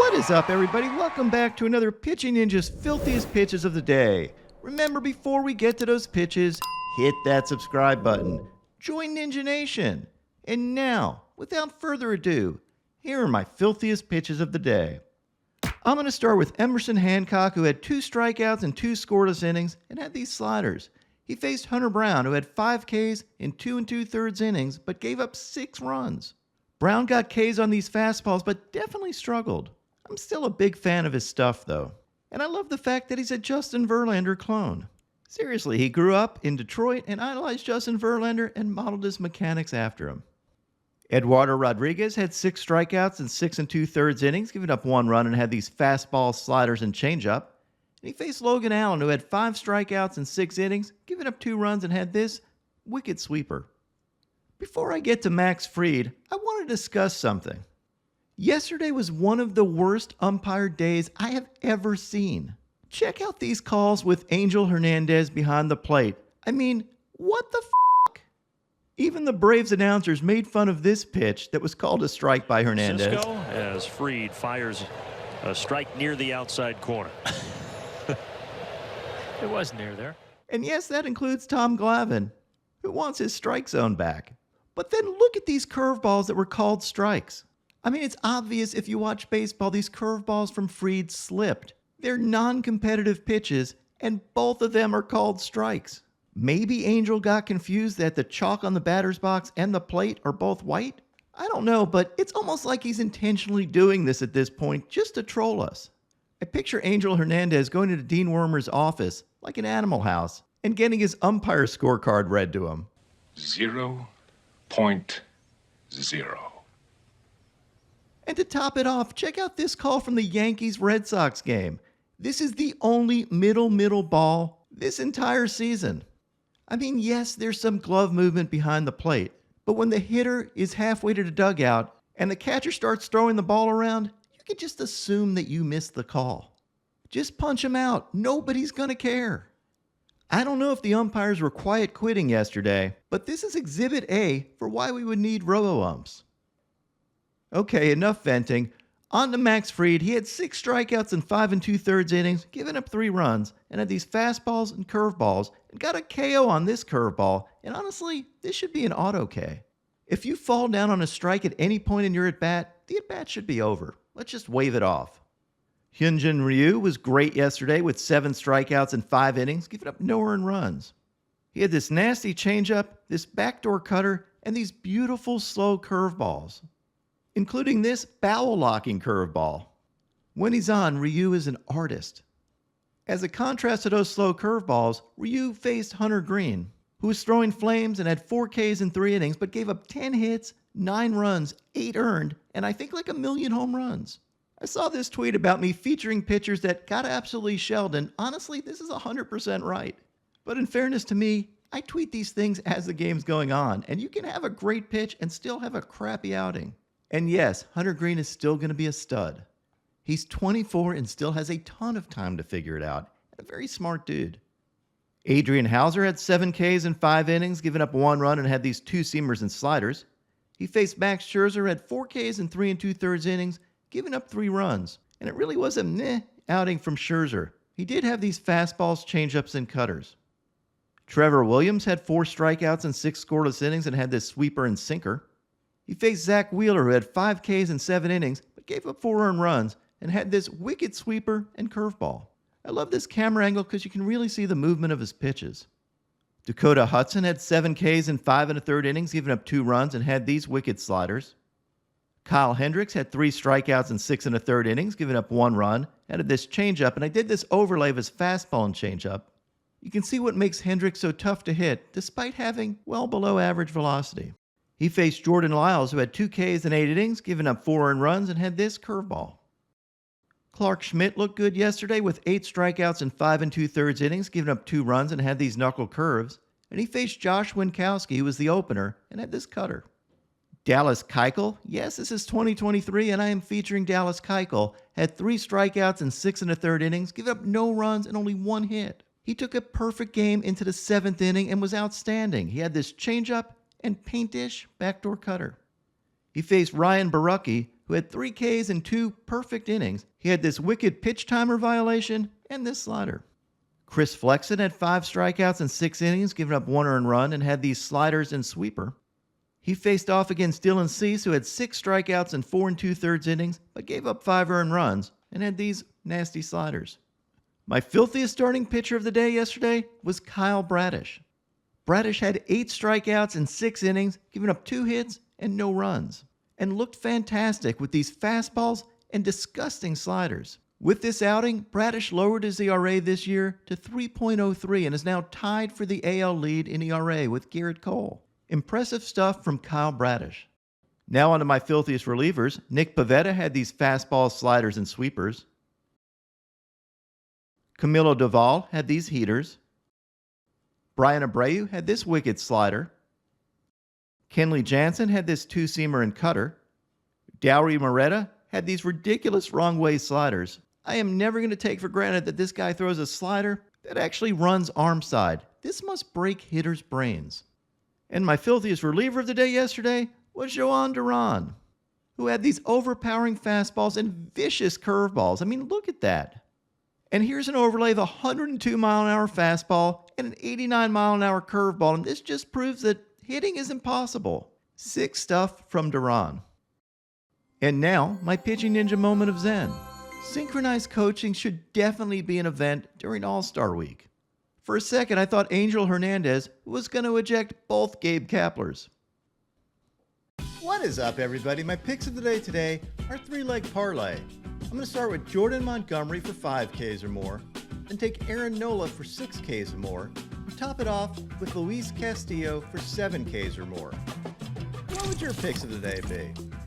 What is up, everybody? Welcome back to another Pitching Ninja's Filthiest Pitches of the Day. Remember, before we get to those pitches, hit that subscribe button. Join Ninja Nation. And now, without further ado, here are my filthiest pitches of the day. I'm going to start with Emerson Hancock, who had 2 strikeouts and 2 scoreless innings and had these sliders. He faced Hunter Brown, who had 5 Ks in 2 2/3 innings, but gave up 6 runs. Brown got Ks on these fastballs, but definitely struggled. I'm still a big fan of his stuff, though. And I love the fact that he's a Justin Verlander clone. Seriously, he grew up in Detroit and idolized Justin Verlander and modeled his mechanics after him. Eduardo Rodriguez had 6 strikeouts in 6 2/3 innings, giving up 1 run and had these fastballs, sliders, and changeup. And he faced Logan Allen, who had 5 strikeouts in 6 innings, giving up 2 runs and had this wicked sweeper. Before I get to Max Fried, I want to discuss something. Yesterday was one of the worst umpire days I have ever seen. Check out these calls with Angel Hernandez behind the plate. I mean, what the f***? Even the Braves announcers made fun of this pitch that was called a strike by Hernandez. Cisco as Fried fires a strike near the outside corner. It was near there. And yes, that includes Tom Glavine, who wants his strike zone back. But then look at these curveballs that were called strikes. I mean, it's obvious if you watch baseball, these curveballs from Fried slipped. They're non-competitive pitches, and both of them are called strikes. Maybe Angel got confused that the chalk on the batter's box and the plate are both white? I don't know, but it's almost like he's intentionally doing this at this point just to troll us. I picture Angel Hernandez going into Dean Wormer's office, like an Animal House, and getting his umpire scorecard read to him. 0.0. And to top it off, check out this call from the Yankees-Red Sox game. This is the only middle ball this entire season. I mean, yes, there's some glove movement behind the plate, but when the hitter is halfway to the dugout and the catcher starts throwing the ball around, you can just assume that you missed the call. Just punch him out. Nobody's going to care. I don't know if the umpires were quiet quitting yesterday, but this is Exhibit A for why we would need robo-umps. Okay, enough venting. On to Max Fried. He had 6 strikeouts in 5 2/3 innings, giving up 3 runs, and had these fastballs and curveballs, and got a KO on this curveball, and honestly, this should be an auto K. If you fall down on a strike at any point in your at-bat, the at-bat should be over. Let's just wave it off. Hyun Jin Ryu was great yesterday with 7 strikeouts in 5 innings, giving up no earned runs. He had this nasty changeup, this backdoor cutter, and these beautiful slow curveballs, including this barrel-locking curveball. When he's on, Ryu is an artist. As a contrast to those slow curveballs, Ryu faced Hunter Green, who was throwing flames and had 4 Ks in 3 innings, but gave up 10 hits, 9 runs, 8 earned, and I think like 1 million home runs. I saw this tweet about me featuring pitchers that got absolutely shelled, and honestly, this is 100% right. But in fairness to me, I tweet these things as the game's going on, and you can have a great pitch and still have a crappy outing. And yes, Hunter Green is still going to be a stud. He's 24 and still has a ton of time to figure it out. A very smart dude. Adrian Hauser had 7 Ks in 5 innings, giving up 1 run and had these 2 seamers and sliders. He faced Max Scherzer, had 4 Ks in 3 2/3 innings, giving up 3 runs. And it really was a meh outing from Scherzer. He did have these fastballs, changeups, and cutters. Trevor Williams had 4 strikeouts in 6 scoreless innings and had this sweeper and sinker. He faced Zach Wheeler, who had 5 Ks in 7 innings, but gave up 4 earned runs and had this wicked sweeper and curveball. I love this camera angle because you can really see the movement of his pitches. Dakota Hudson had 7 Ks in 5 1/3 innings, giving up 2 runs and had these wicked sliders. Kyle Hendricks had 3 strikeouts in 6 1/3 innings, giving up 1 run, and had this changeup, and I did this overlay of his fastball and changeup. You can see what makes Hendricks so tough to hit, despite having well below average velocity. He faced Jordan Lyles, who had 2 Ks in 8 innings, giving up 4 earned runs, and had this curveball. Clark Schmidt looked good yesterday with 8 strikeouts in 5 2/3 innings, giving up 2 runs, and had these knuckle curves. And he faced Josh Winkowski, who was the opener, and had this cutter. Dallas Keuchel, yes, this is 2023, and I am featuring Dallas Keuchel, had 3 strikeouts in 6 1/3 innings, giving up no runs and only 1 hit. He took a perfect game into the 7th inning and was outstanding. He had this changeup and paint-ish backdoor cutter. He faced Ryan Barucki, who had 3 Ks and 2 perfect innings. He had this wicked pitch timer violation and this slider. Chris Flexen had 5 strikeouts in 6 innings, giving up 1 earned run, and had these sliders and sweeper. He faced off against Dylan Cease, who had 6 strikeouts in 4 2/3 innings, but gave up 5 earned runs, and had these nasty sliders. My filthiest starting pitcher of the day yesterday was Kyle Bradish. Bradish had 8 strikeouts in 6 innings, giving up 2 hits and no runs, and looked fantastic with these fastballs and disgusting sliders. With this outing, Bradish lowered his ERA this year to 3.03 and is now tied for the AL lead in ERA with Garrett Cole. Impressive stuff from Kyle Bradish. Now onto my filthiest relievers. Nick Pivetta had these fastballs, sliders, and sweepers. Camilo Doval had these heaters. Brian Abreu had this wicked slider. Kenley Jansen had this 2-seamer and cutter. Dowry Moretta had these ridiculous wrong way sliders. I am never going to take for granted that this guy throws a slider that actually runs arm side. This must break hitters' brains. And my filthiest reliever of the day yesterday was Jhoan Duran, who had these overpowering fastballs and vicious curveballs. I mean, look at that. And here's an overlay of a 102-mile-an-hour fastball and an 89-mile-an-hour curveball, and this just proves that hitting is impossible. Sick stuff from Duran. And now, my pitching ninja moment of zen. Synchronized coaching should definitely be an event during All-Star Week. For a second, I thought Angel Hernandez was going to eject both Gabe Kaplers. What is up, everybody? My picks of the day today are 3-leg parlay. I'm going to start with Jordan Montgomery for 5 Ks or more, then take Aaron Nola for 6 Ks or more, and top it off with Luis Castillo for 7 Ks or more. What would your picks of the day be?